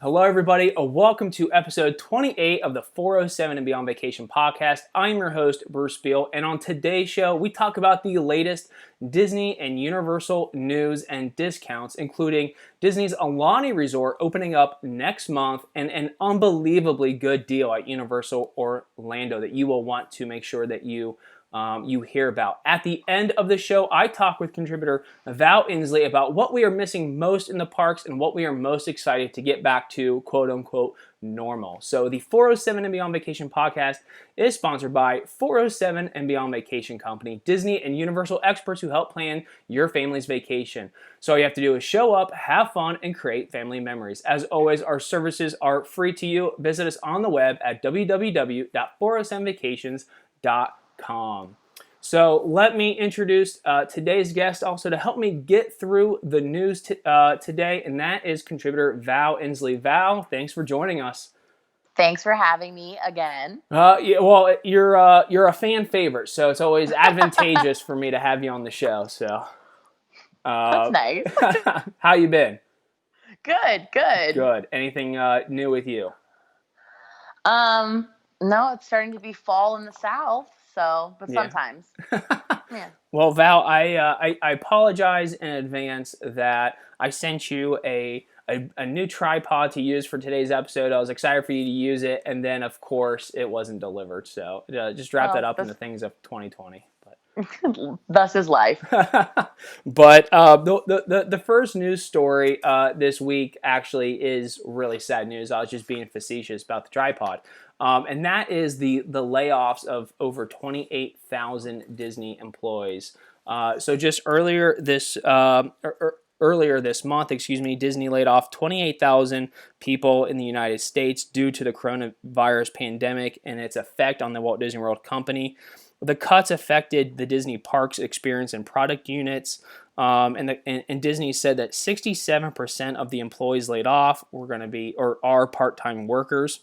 Hello, everybody. Welcome to episode 28 of the 407 and Beyond Vacation podcast. I'm your host, Bruce Beal, and on today's show, we talk about the latest Disney and Universal news and discounts, including Disney's Alinity Resort opening up next month and an unbelievably good deal at Universal Orlando that you will want to make sure that you hear about. At the end of the show, I talk with contributor Val Inslee about what we are missing most in the parks and what we are most excited to get back to quote unquote normal. So the 407 and Beyond Vacation podcast is sponsored by 407 and Beyond Vacation Company, Disney and Universal experts who help plan your family's vacation. So all you have to do is show up, have fun, and create family memories. As always, our services are free to you. Visit us on the web at www.407vacations.com. So let me introduce today's guest also to help me get through the news today, and that is contributor Val Inslee. Val, thanks for joining us. Thanks for having me again. Yeah, well, you're a fan favorite, so it's always advantageous for me to have you on the show. So That's nice. how you been? Good. Good. Anything new with you? No, it's starting to be fall in the South. But sometimes. Yeah. Well, Val, I apologize in advance that I sent you a new tripod to use for today's episode. I was excited for you to use it, and then, of course, it wasn't delivered. So just wrap that up in the things of 2020. Thus is life. But the first news story this week actually is really sad news. I was just being facetious about the tripod. And that is the layoffs of over 28,000 Disney employees. So just earlier this month, Disney laid off 28,000 people in the United States due to the coronavirus pandemic and its effect on the Walt Disney World Company. The cuts affected the Disney Parks experience and product units, and Disney said that 67% of the employees laid off are part-time workers.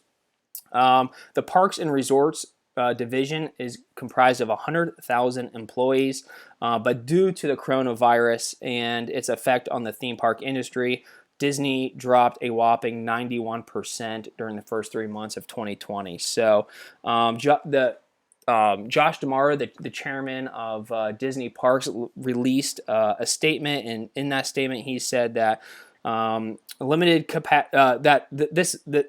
The Parks and Resorts division is comprised of 100,000 employees, but due to the coronavirus and its effect on the theme park industry, Disney dropped a whopping 91% during the first 3 months of 2020. So Josh D'Amaro, the chairman of Disney Parks, released a statement, and in that statement, he said that the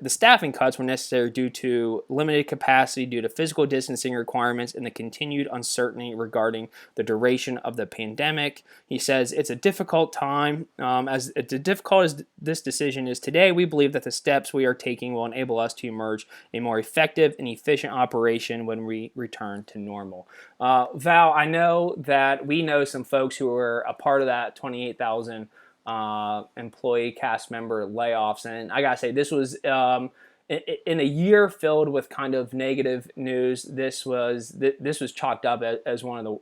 staffing cuts were necessary due to limited capacity due to physical distancing requirements and the continued uncertainty regarding the duration of the pandemic. He says it's a difficult time. As difficult as this decision is today, we believe that the steps we are taking will enable us to emerge a more effective and efficient operation when we return to normal. Val, I know that we know some folks who were a part of that 28,000 employee cast member layoffs, and I gotta say, this was in a year filled with kind of negative news. This was chalked up as one of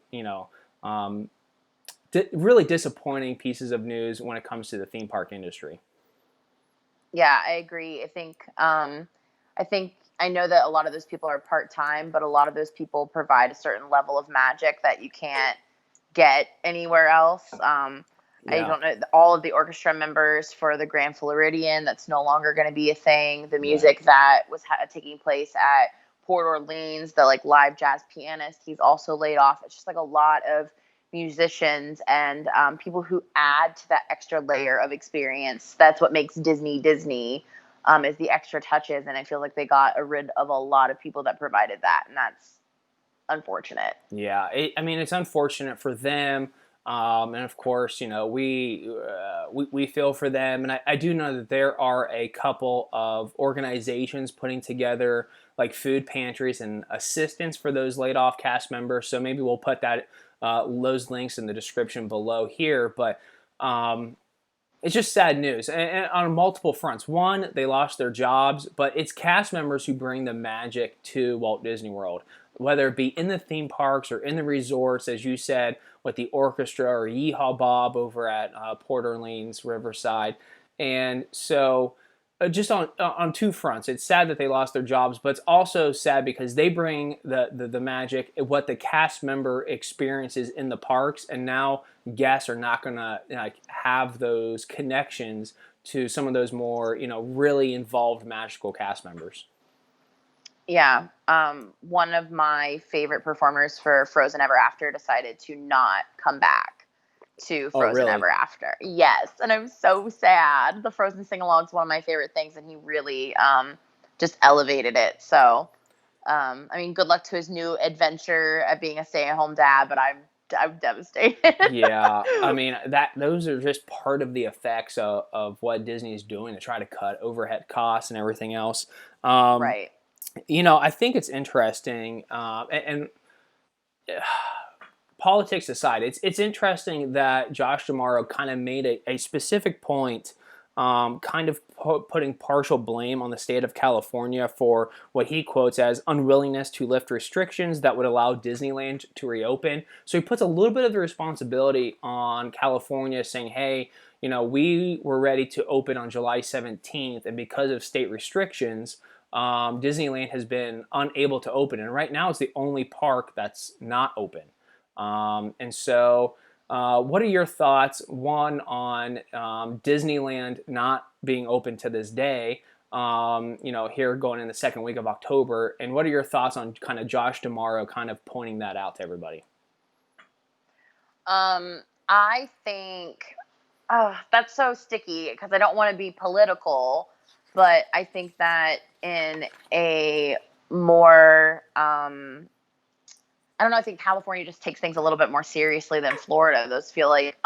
the really disappointing pieces of news when it comes to the theme park industry. Yeah, I agree. I think I know that a lot of those people are part-time, but a lot of those people provide a certain level of magic that you can't get anywhere else. I don't know all of the orchestra members for the Grand Floridian. That's no longer going to be a thing. The music that was taking place at Port Orleans, the live jazz pianist, he's also laid off. It's just a lot of musicians and people who add to that extra layer of experience. That's what makes Disney Disney, is the extra touches. And I feel like they got rid of a lot of people that provided that, and that's unfortunate. Yeah, it's unfortunate for them. And of course, we feel for them, and I do know that there are a couple of organizations putting together food pantries and assistance for those laid off cast members. So maybe we'll put those links in the description below here. But it's just sad news, and on multiple fronts. One, they lost their jobs, but it's cast members who bring the magic to Walt Disney World, whether it be in the theme parks or in the resorts, as you said, with the orchestra or Yeehaw Bob over at Port Orleans Riverside. And so just on two fronts, it's sad that they lost their jobs, but it's also sad because they bring the magic, what the cast member experiences in the parks, and now guests are not going to have those connections to some of those more, really involved magical cast members. Yeah. One of my favorite performers for Frozen Ever After decided to not come back to Oh, Frozen really? Ever After. Yes. And I'm so sad. The Frozen sing along is one of my favorite things, and he really just elevated it. So, I mean, good luck to his new adventure at being a stay-at-home dad, but I'm devastated. Yeah, I mean those are just part of the effects of what Disney is doing to try to cut overhead costs and everything else. Um, Right. I think it's interesting, and politics aside, it's interesting that Josh D'Amaro kind of made a specific point, kind of putting partial blame on the state of California for what he quotes as unwillingness to lift restrictions that would allow Disneyland to reopen. So he puts a little bit of the responsibility on California, saying, hey, we were ready to open on July 17th, and because of state restrictions, Disneyland has been unable to open. And right now it's the only park that's not open. And so, what are your thoughts, one, on Disneyland not being open to this day, here going in the second week of October, and what are your thoughts on kind of Josh D'Amaro kind of pointing that out to everybody? I think that's so sticky because I don't want to be political, but I think that in a more I don't know. I think California just takes things a little bit more seriously than Florida. Those feel like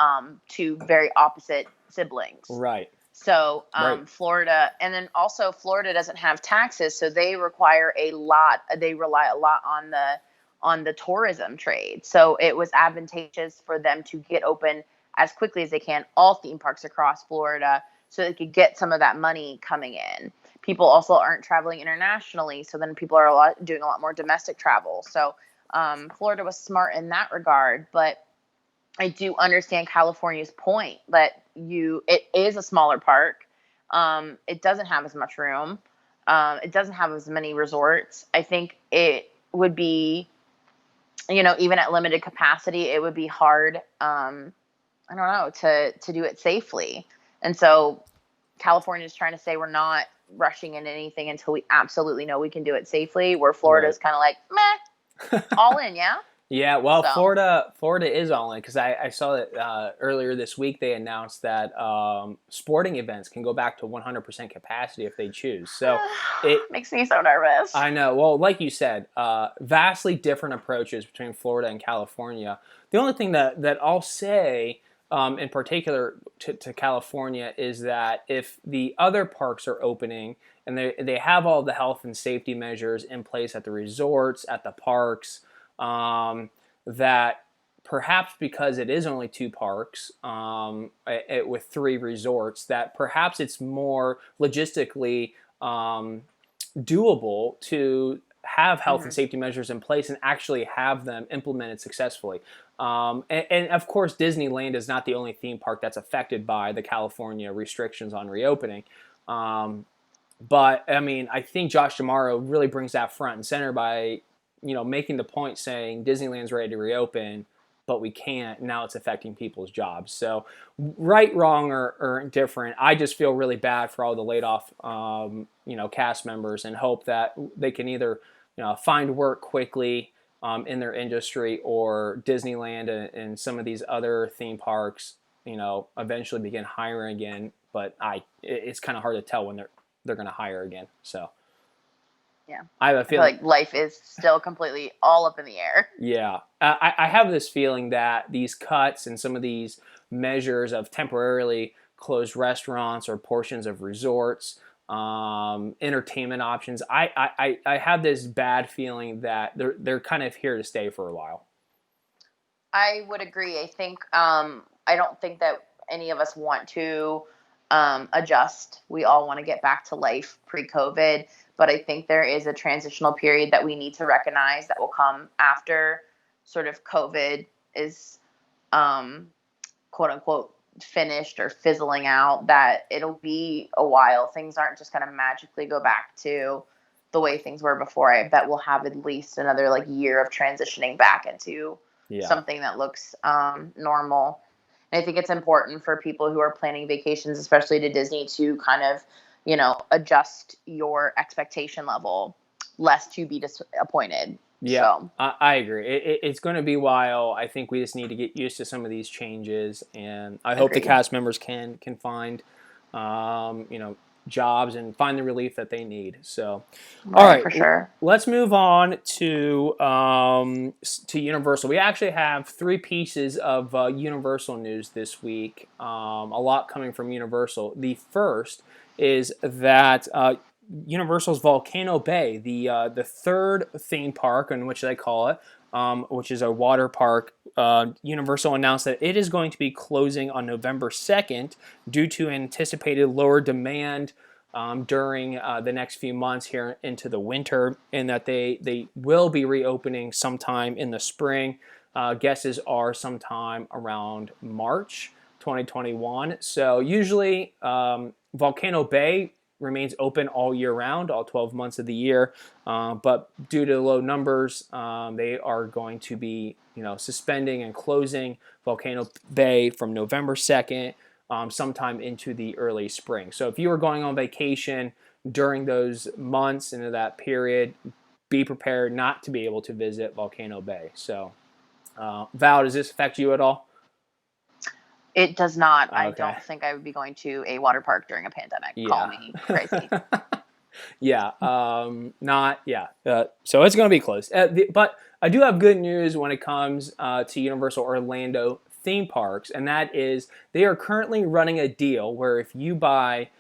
two very opposite siblings. Right. So Right. Florida, and then also Florida doesn't have taxes, so they require a lot. They rely a lot on the tourism trade. So it was advantageous for them to get open as quickly as they can, all theme parks across Florida, so they could get some of that money coming in. People also aren't traveling internationally, so then people are doing a lot more domestic travel. So Florida was smart in that regard, but I do understand California's point that it is a smaller park. It doesn't have as much room. It doesn't have as many resorts. I think it would be, even at limited capacity, it would be hard. I don't know, to do it safely. And so California is trying to say we're not rushing into anything until we absolutely know we can do it safely. Where Florida is kind of like, meh, all in, yeah. Yeah, well, So Florida is all in because I saw that earlier this week they announced that sporting events can go back to 100% capacity if they choose. So it makes me so nervous. I know. Well, like you said, vastly different approaches between Florida and California. The only thing that I'll say, in particular to California, is that if the other parks are opening and they have all the health and safety measures in place at the resorts, at the parks, that perhaps because it is only two parks, with three resorts, that perhaps it's more logistically doable to have health and safety measures in place and actually have them implemented successfully. And of course, Disneyland is not the only theme park that's affected by the California restrictions on reopening. But I mean, I think Josh D'Amaro really brings that front and center by, making the point saying Disneyland's ready to reopen, but we can't. Now it's affecting people's jobs. So, right, wrong, or indifferent, I just feel really bad for all the laid off, cast members, and hope that they can either, find work quickly in their industry, or Disneyland and some of these other theme parks, eventually begin hiring again. But it's kind of hard to tell when they're going to hire again. So. Yeah. I have a I feel feeling like life is still completely all up in the air. Yeah. I have this feeling that these cuts and some of these measures of temporarily closed restaurants or portions of resorts, entertainment options, I have this bad feeling that they're kind of here to stay for a while. I would agree. I think I don't think that any of us want to adjust. We all want to get back to life pre-COVID, but I think there is a transitional period that we need to recognize that will come after sort of COVID is quote unquote finished or fizzling out, that it'll be a while. Things aren't just going to magically go back to the way things were before. I bet we'll have at least another year of transitioning back into something that looks normal. And I think it's important for people who are planning vacations, especially to Disney, to kind of, adjust your expectation level less to be disappointed. Yeah, So I agree. It's going to be a while. I think we just need to get used to some of these changes, and I hope the agreed. cast members can find, you know, jobs and find the relief that they need. So, all Right, right, for sure. let's move on to Universal. We actually have three pieces of Universal news this week. A lot coming from Universal. The first is that Universal's Volcano Bay, the third theme park in which they call it, which is a water park. Universal announced that it is going to be closing on November 2nd due to anticipated lower demand during the next few months here into the winter, and that they will be reopening sometime in the spring. Guesses are sometime around March 2021. So usually Volcano Bay remains open all year round, all 12 months of the year. But due to low numbers, they are going to be, suspending and closing Volcano Bay from November 2nd, sometime into the early spring. So if you were going on vacation during those months into that period, be prepared not to be able to visit Volcano Bay. So, Val, does this affect you at all? It does not. I Okay. don't think I would be going to a water park during a pandemic. Call Yeah. me crazy. Yeah, not yeah. So it's going to be close. But I do have good news when it comes to Universal Orlando theme parks, and that is they are currently running a deal where if you buy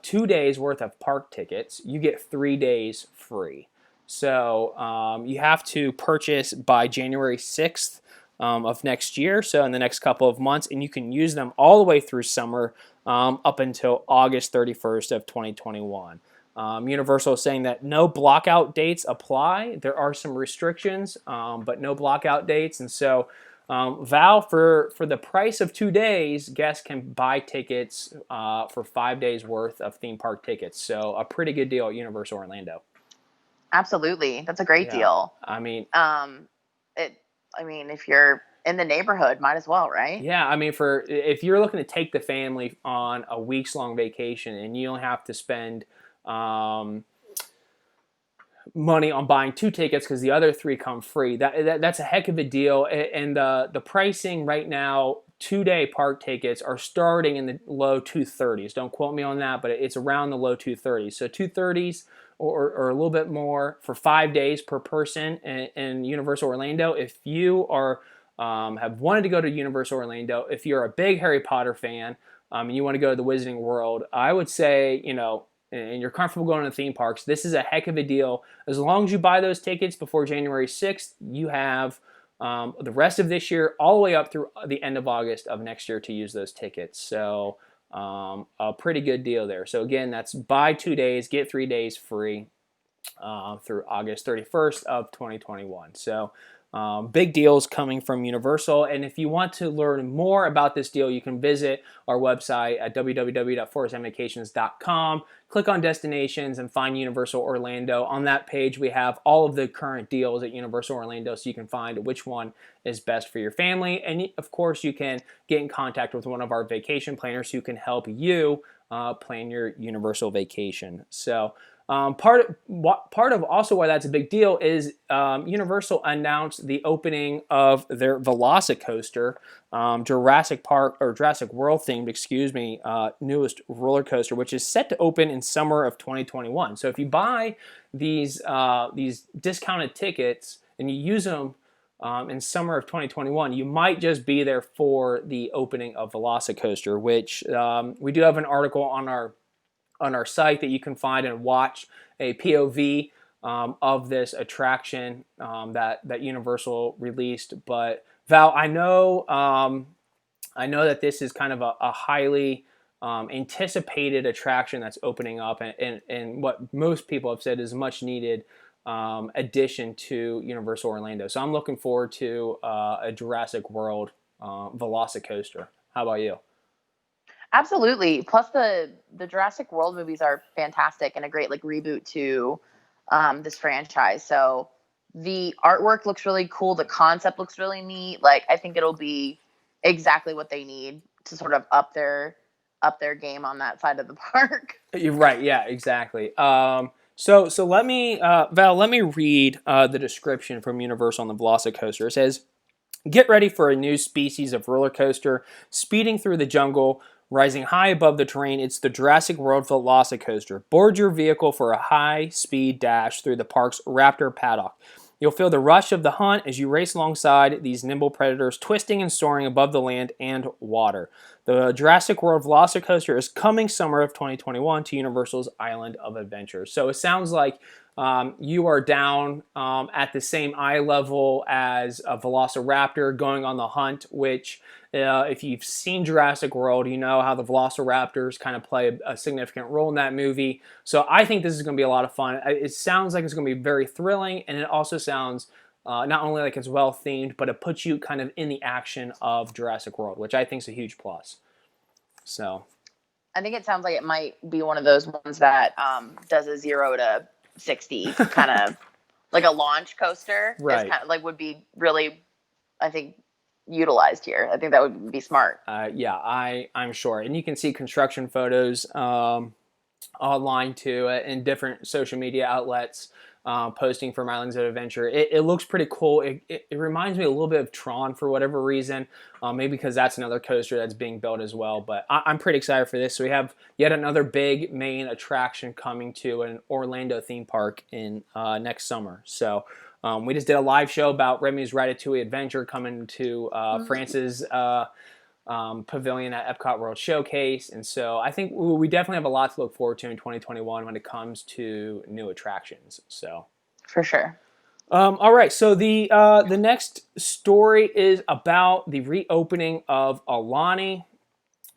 2 days worth of park tickets, you get 3 days free. So you have to purchase by January 6th of next year, so in the next couple of months, and you can use them all the way through summer up until August 31st of 2021. Universal is saying that no blockout dates apply. There are some restrictions, but no blockout dates. And so, Val, for the price of 2 days, guests can buy tickets for 5 days worth of theme park tickets. So a pretty good deal at Universal Orlando. Absolutely. That's a great Yeah, deal. I mean, Um, it, if you're in the neighborhood, might as well, right? yeah, I mean, for if you're looking to take the family on a weeks long vacation and you don't have to spend um, money on buying two tickets because the other three come free. That's a heck of a deal. And the pricing right now, 2 day park tickets are starting in the low 230s. Don't quote me on that, but it's around the low 230s. So 230s or a little bit more for 5 days per person in Universal Orlando. If you are have wanted to go to Universal Orlando, if you're a big Harry Potter fan and you want to go to the Wizarding World, I would say, and you're comfortable going to theme parks, this is a heck of a deal. As long as you buy those tickets before January 6th, you have the rest of this year all the way up through the end of August of next year to use those tickets. So a pretty good deal there. So again, that's buy 2 days, get 3 days free through August 31st of 2021. So big deals coming from Universal. And if you want to learn more about this deal, you can visit our website at www.forestmvacations.com. Click on destinations and find Universal Orlando. On that page, we have all of the current deals at Universal Orlando, so you can find which one is best for your family. And of course, you can get in contact with one of our vacation planners who can help you plan your Universal vacation. So part of also why that's a big deal is Universal announced the opening of their Velocicoaster, Jurassic Park or Jurassic World themed, newest roller coaster, which is set to open in summer of 2021. So if you buy these discounted tickets and you use them in summer of 2021, you might just be there for the opening of Velocicoaster, which we do have an article on our site that you can find and watch a POV of this attraction that Universal released. But Val, I know that this is kind of a highly anticipated attraction that's opening up, and what most people have said is a much needed addition to Universal Orlando. So I'm looking forward to a Jurassic World Velocicoaster. How about you? Absolutely. Plus the Jurassic World movies are fantastic and a great like reboot to this franchise. So the artwork looks really cool. The concept looks really neat. Like I think exactly what they need to sort of up their game on that side of the park. You're right. Yeah, exactly. So let me, Val, let me read the description from Universal on the Velocicoaster. It says, "Get ready for a new species of roller coaster speeding through the jungle, rising high above the terrain. It's the Jurassic World Velocicoaster. Board your vehicle for a high-speed dash through the park's Raptor paddock. You'll feel the rush of the hunt as you race alongside these nimble predators, twisting and soaring above the land and water. The Jurassic World Velocicoaster is coming summer of 2021 to Universal's Island of Adventure." So it sounds like you are down at the same eye level as a Velociraptor going on the hunt, which if you've seen Jurassic World, you know how the Velociraptors kind of play a significant role in that movie. So I think this is going to be a lot of fun. It sounds like it's going to be very thrilling, and it also sounds not only like it's well themed, but it puts you kind of in the action of Jurassic World, which I think is a huge plus. So I think it sounds like it might be one of those ones that does a 0 to 60 kind of like a launch coaster. Right. Is kind of like would be really, I think, utilized here. I think that would be smart. Yeah, I'm sure. And you can see construction photos online too in different social media outlets posting from Islands of Adventure. It looks pretty cool. It reminds me a little bit of Tron for whatever reason, maybe because that's another coaster that's being built as well. But I'm pretty excited for this. So we have yet another big main attraction coming to an Orlando theme park in next summer. So we just did a live show about Remy's Ratatouille Adventure coming to France's pavilion at Epcot World Showcase. And so I think we definitely have a lot to look forward to in 2021 when it comes to new attractions. So For sure. all right, so the next story is about the reopening of Aulani.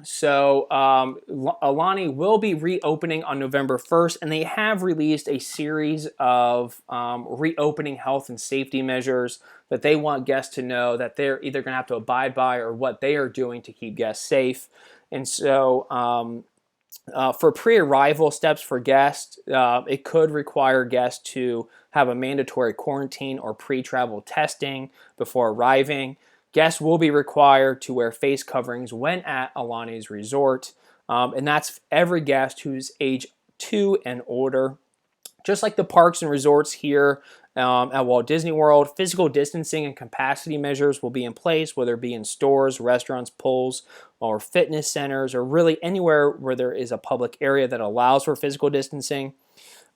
So Aulani will be reopening on November 1st, and they have released a series of reopening health and safety measures that they want guests to know that they're either going to have to abide by or what they are doing to keep guests safe. And so for pre-arrival steps for guests, it could require guests to have a mandatory quarantine or pre-travel testing before arriving. Guests will be required to wear face coverings when at Aulani's resort, and that's every guest who's age 2 and older. Just like the parks and resorts here at Walt Disney World, physical distancing and capacity measures will be in place, whether it be in stores, restaurants, pools, or fitness centers, or really anywhere where there is a public area that allows for physical distancing.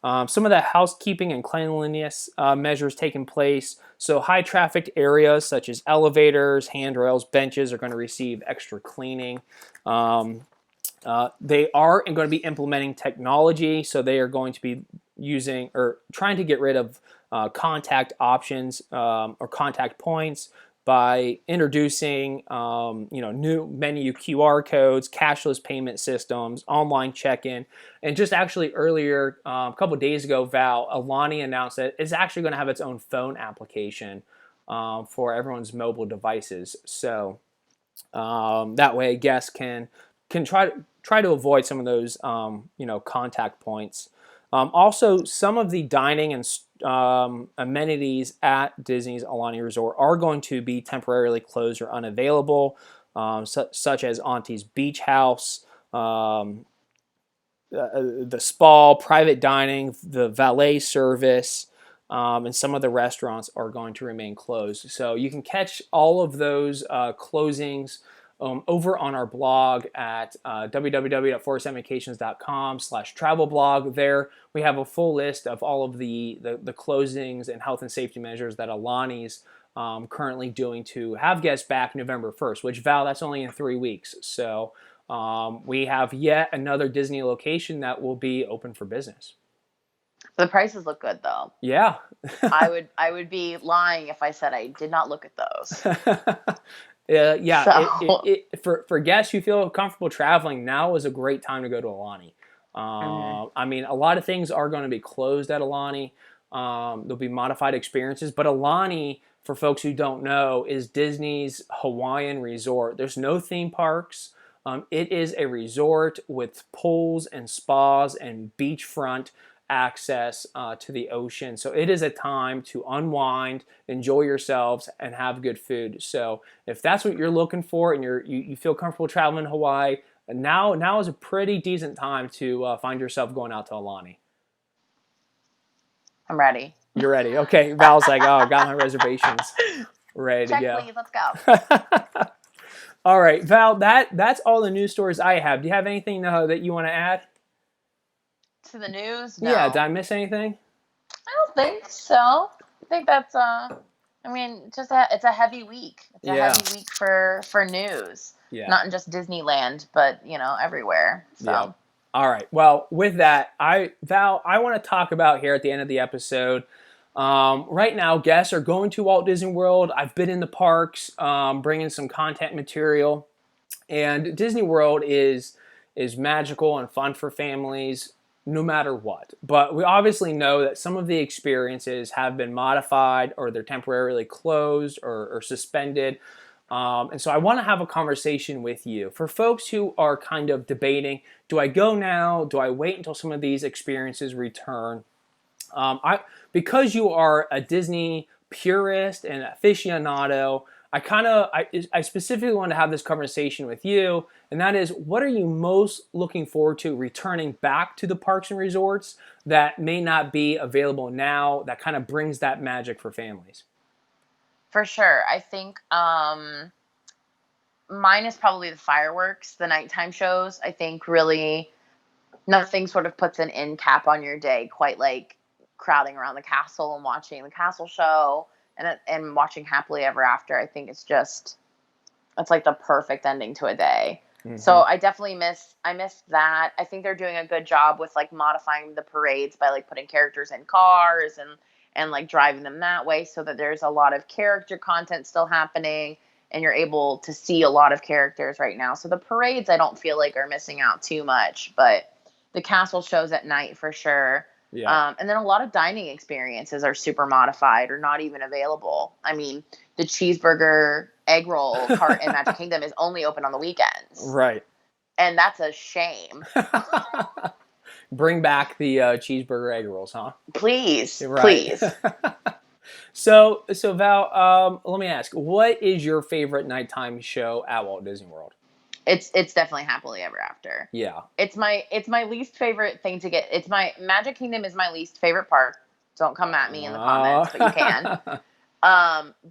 Some of the housekeeping and cleanliness measures taking place. So high trafficked areas such as elevators, handrails, benches are going to receive extra cleaning. They are going to be implementing technology, so they are going to be using or trying to get rid of contact options or contact points by introducing new menu QR codes, cashless payment systems, online check-in, and just actually earlier, a couple of days ago, Val, Aulani announced that it's actually going to have its own phone application for everyone's mobile devices. So that way, guests can try to avoid some of those contact points. Also, some of the dining and amenities at Disney's Aulani Resort are going to be temporarily closed or unavailable, such as Auntie's Beach House, the spa, private dining, the valet service, and some of the restaurants are going to remain closed. So you can catch all of those closings over on our blog at www.407vacations.com/travel blog. There we have a full list of all of the closings and health and safety measures that Aulani's currently doing to have guests back November 1st, which, Val, that's only in 3 weeks. So we have yet another Disney location that will be open for business. The prices look good, though. Yeah. I would be lying if I said I did not look at those. Yeah, So. for guests who feel comfortable traveling, now is a great time to go to Aulani. I mean, a lot of things are going to be closed at Aulani. There'll be modified experiences, but Aulani, for folks who don't know, is Disney's Hawaiian resort. There's no theme parks. It is a resort with pools and spas and beachfront access to the ocean. So it is a time to unwind, enjoy yourselves, and have good food. So if that's what you're looking for and you feel comfortable traveling to Hawaii, now is a pretty decent time to find yourself going out to Aulani. I'm ready. You're ready. Okay. Val's like, oh, got my reservations ready to Check, go. please. Let's go. All right, Val, that's all the news stories I have. Do you have anything that you want to add? To the news? No. Yeah, did I miss anything? I don't think so. I think that's I mean, it's a heavy week. It's a heavy week for news. Yeah. Not in just Disneyland, but everywhere. So. Yeah. All right. Well, with that, Val, I want to talk about here at the end of the episode. Right now, guests are going to Walt Disney World. I've been in the parks, bringing some content material, and Disney World is magical and fun for families, no matter what. But we obviously know that some of the experiences have been modified, or they're temporarily closed or suspended. And so I want to have a conversation with you. For folks who are kind of debating, do I go now? Do I wait until some of these experiences return? Because you are a Disney purist and aficionado, I specifically want to have this conversation with you, and that is, what are you most looking forward to returning back to the parks and resorts that may not be available now, that kind of brings that magic for families? For sure. I think mine is probably the fireworks, the nighttime shows. I think really nothing sort of puts an end cap on your day quite like crowding around the castle and watching the castle show and watching Happily Ever After. I think it's like the perfect ending to a day. Mm-hmm. So I definitely miss that. I think they're doing a good job with like modifying the parades by like putting characters in cars and like driving them that way, so that there's a lot of character content still happening and you're able to see a lot of characters right now. So the parades I don't feel like are missing out too much, but the castle shows at night for sure. Yeah. And then a lot of dining experiences are super modified or not even available. I mean, the cheeseburger egg roll cart in Magic Kingdom is only open on the weekends. Right. And that's a shame. Bring back the cheeseburger egg rolls, huh? Please. Right. Please. So Val, let me ask, what is your favorite nighttime show at Walt Disney World? It's definitely Happily Ever After. Yeah. It's my least favorite thing to get. It's my Magic Kingdom is my least favorite park. Don't come at me in the comments, but you can.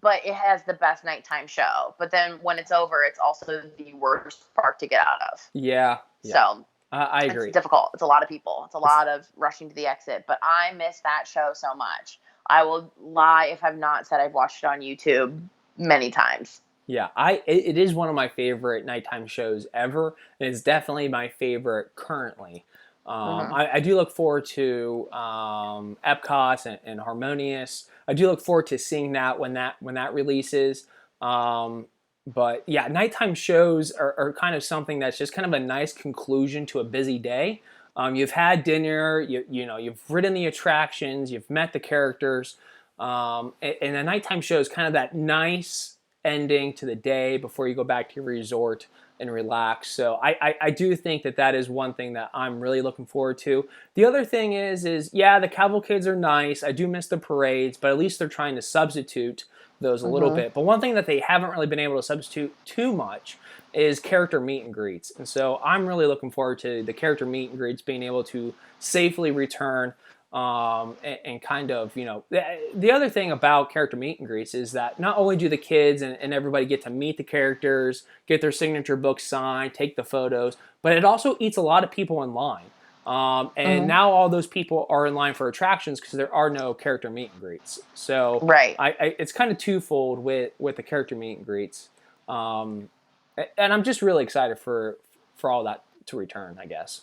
But it has the best nighttime show. But then when it's over, it's also the worst park to get out of. Yeah. So I agree. It's difficult. It's a lot of people. It's a lot of rushing to the exit. But I miss that show so much. I will lie if I've not said I've watched it on YouTube many times. Yeah, it is one of my favorite nighttime shows ever, and it's definitely my favorite currently. I do look forward to Epcot and Harmonious. I do look forward to seeing that when that releases. But yeah, nighttime shows are kind of something that's just kind of a nice conclusion to a busy day. You've had dinner, you've ridden the attractions, you've met the characters, and a nighttime show is kind of that nice ending to the day before you go back to your resort and relax. So I do think that is one thing that I'm really looking forward to. The other thing is yeah, the cavalcades are nice. I do miss the parades, but at least they're trying to substitute those a little bit. But one thing that they haven't really been able to substitute too much is character meet and greets. And so I'm really looking forward to the character meet and greets being able to safely return. And kind of, the other thing about character meet and greets is that not only do the kids and everybody get to meet the characters, get their signature books signed, take the photos, but it also eats a lot of people in line. And now all those people are in line for attractions because there are no character meet and greets. So right. It's kind of twofold with the character meet and greets. And I'm just really excited for all that to return, I guess.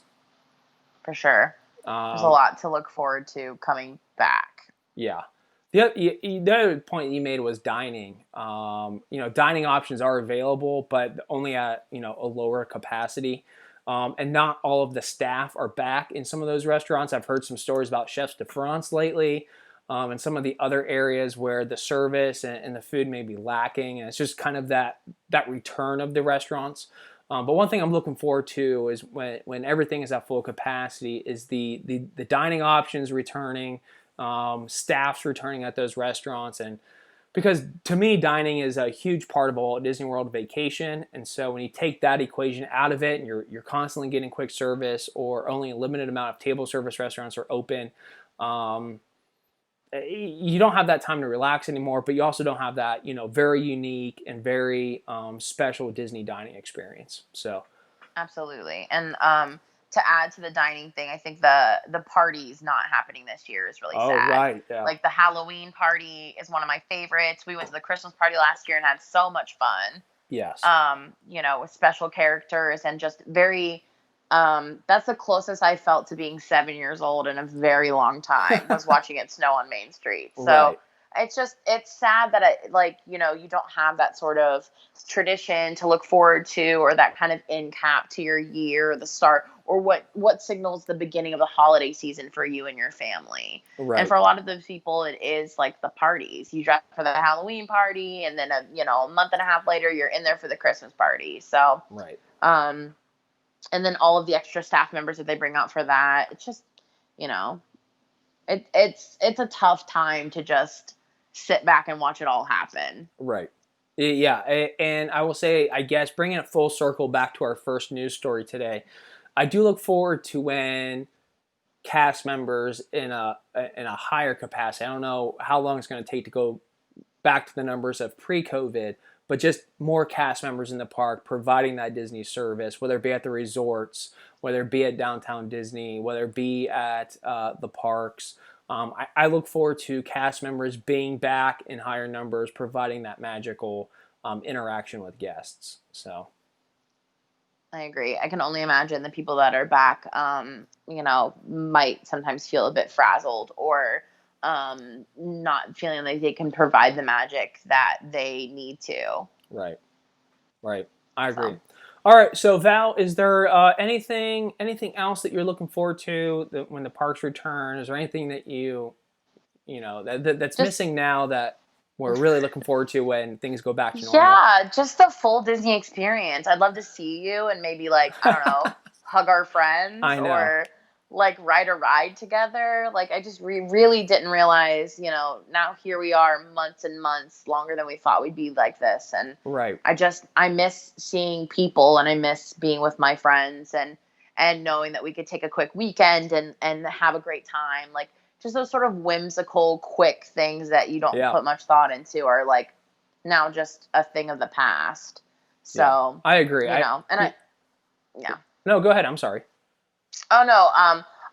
For sure. There's a lot to look forward to coming back. Yeah. The other point you made was dining. Dining options are available, but only at, a lower capacity. And not all of the staff are back in some of those restaurants. I've heard some stories about chefs de France lately, and some of the other areas where the service and the food may be lacking. And it's just kind of that return of the restaurants. But one thing I'm looking forward to is when everything is at full capacity is the dining options returning, staffs returning at those restaurants, and because to me dining is a huge part of a Walt Disney World vacation, and so when you take that equation out of it and you're constantly getting quick service or only a limited amount of table service restaurants are open, you don't have that time to relax anymore, but you also don't have that, very unique and very special Disney dining experience. So, absolutely. And to add to the dining thing, I think the party's not happening this year is really sad. Right, yeah. Like the Halloween party is one of my favorites. We went to the Christmas party last year and had so much fun. Yes. With special characters and just very that's the closest I felt to being 7 years old in a very long time, was watching it snow on Main Street. So right. it's sad that you don't have that sort of tradition to look forward to, or that kind of end cap to your year, or the start, or what signals the beginning of the holiday season for you and your family. Right. And for a lot of those people, it is like the parties. You dress for the Halloween party, and then a month and a half later, you're in there for the Christmas party. So right. And then all of the extra staff members that they bring out for that. It's just, it's a tough time to just sit back and watch it all happen. Right. Yeah. And I will say, I guess, bringing it full circle back to our first news story today, I do look forward to when cast members in a higher capacity, I don't know how long it's going to take to go back to the numbers of pre-COVID, but just more cast members in the park providing that Disney service, whether it be at the resorts, whether it be at Downtown Disney, whether it be at the parks. I look forward to cast members being back in higher numbers, providing that magical interaction with guests. So, I agree. I can only imagine the people that are back, might sometimes feel a bit frazzled, or not feeling like they can provide the magic that they need to. Right. I agree. So. All right. So Val, is there anything else that you're looking forward to when the parks return? Is there anything that that's just missing now that we're really looking forward to when things go back to normal? Yeah, just the full Disney experience. I'd love to see you and maybe I don't know, hug our friends. I know. Or ride a ride together. I just really didn't realize, now here we are months and months longer than we thought we'd be like this. And right. I miss seeing people, and I miss being with my friends, and knowing that we could take a quick weekend and have a great time. Just those sort of whimsical, quick things that you don't put much thought into are now just a thing of the past. So I agree. Yeah. No, go ahead. I'm sorry. Oh, no.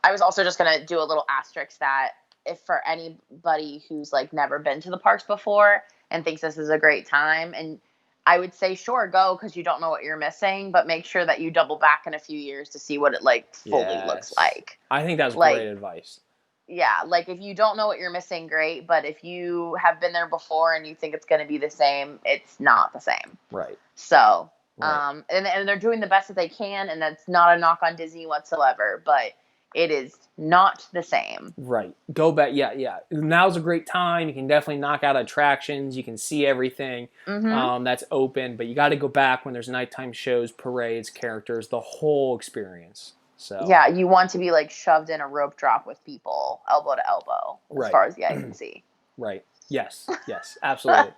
I was also just going to do a little asterisk that if for anybody who's never been to the parks before and thinks this is a great time, and I would say, sure, go, because you don't know what you're missing, but make sure that you double back in a few years to see what it fully looks like. I think that's great advice. Yeah. If you don't know what you're missing, great. But if you have been there before and you think it's going to be the same, it's not the same. Right. So, right. And they're doing the best that they can, and that's not a knock on Disney whatsoever, but it is not the same. Right. Go back. Yeah. Now's a great time. You can definitely knock out attractions. You can see everything that's open, but you got to go back when there's nighttime shows, parades, characters, the whole experience. So yeah, you want to be shoved in a rope drop with people, elbow to elbow, as far as the eye can see. Right. Yes, absolutely.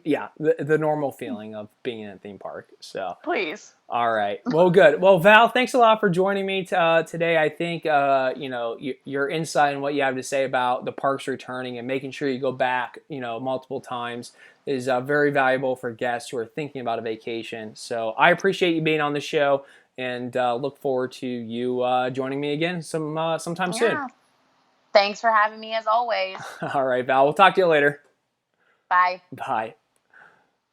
Yeah, the normal feeling of being in a theme park. So please. All right. Well, good. Well, Val, thanks a lot for joining me today. I think your insight and what you have to say about the parks returning and making sure you go back multiple times is very valuable for guests who are thinking about a vacation. So I appreciate you being on the show, and look forward to you joining me again sometime soon. Thanks for having me, as always. All right, Val. We'll talk to you later. Bye. Bye.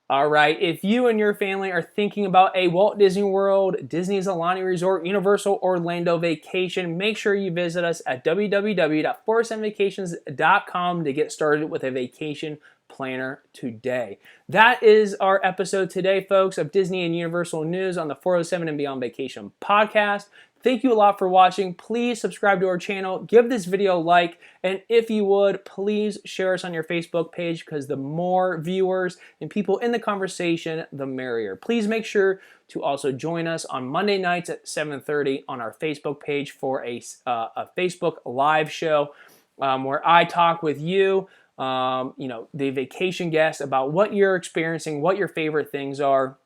All right. If you and your family are thinking about a Walt Disney World, Disney's Alinity Resort, Universal Orlando vacation, make sure you visit us at www.407vacations.com to get started with a vacation planner today. That is our episode today, folks, of Disney and Universal News on the 407 and Beyond Vacation podcast. Thank you a lot for watching. Please subscribe to our channel, give this video a like, and if you would, please share us on your Facebook page, because the more viewers and people in the conversation, the merrier. Please make sure to also join us on Monday nights at 7:30 on our Facebook page for a Facebook live show where I talk with you, the vacation guests, about what you're experiencing, what your favorite things are.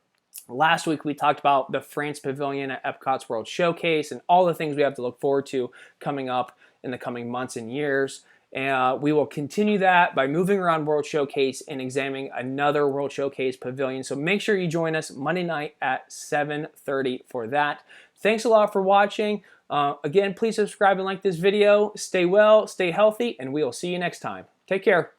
Last week we talked about the France Pavilion at Epcot's World Showcase and all the things we have to look forward to coming up in the coming months and years. And we will continue that by moving around World Showcase and examining another World Showcase pavilion. So make sure you join us Monday night at 7:30 for that. Thanks a lot for watching. Again, please subscribe and like this video. Stay well, stay healthy, and we will see you next time. Take care.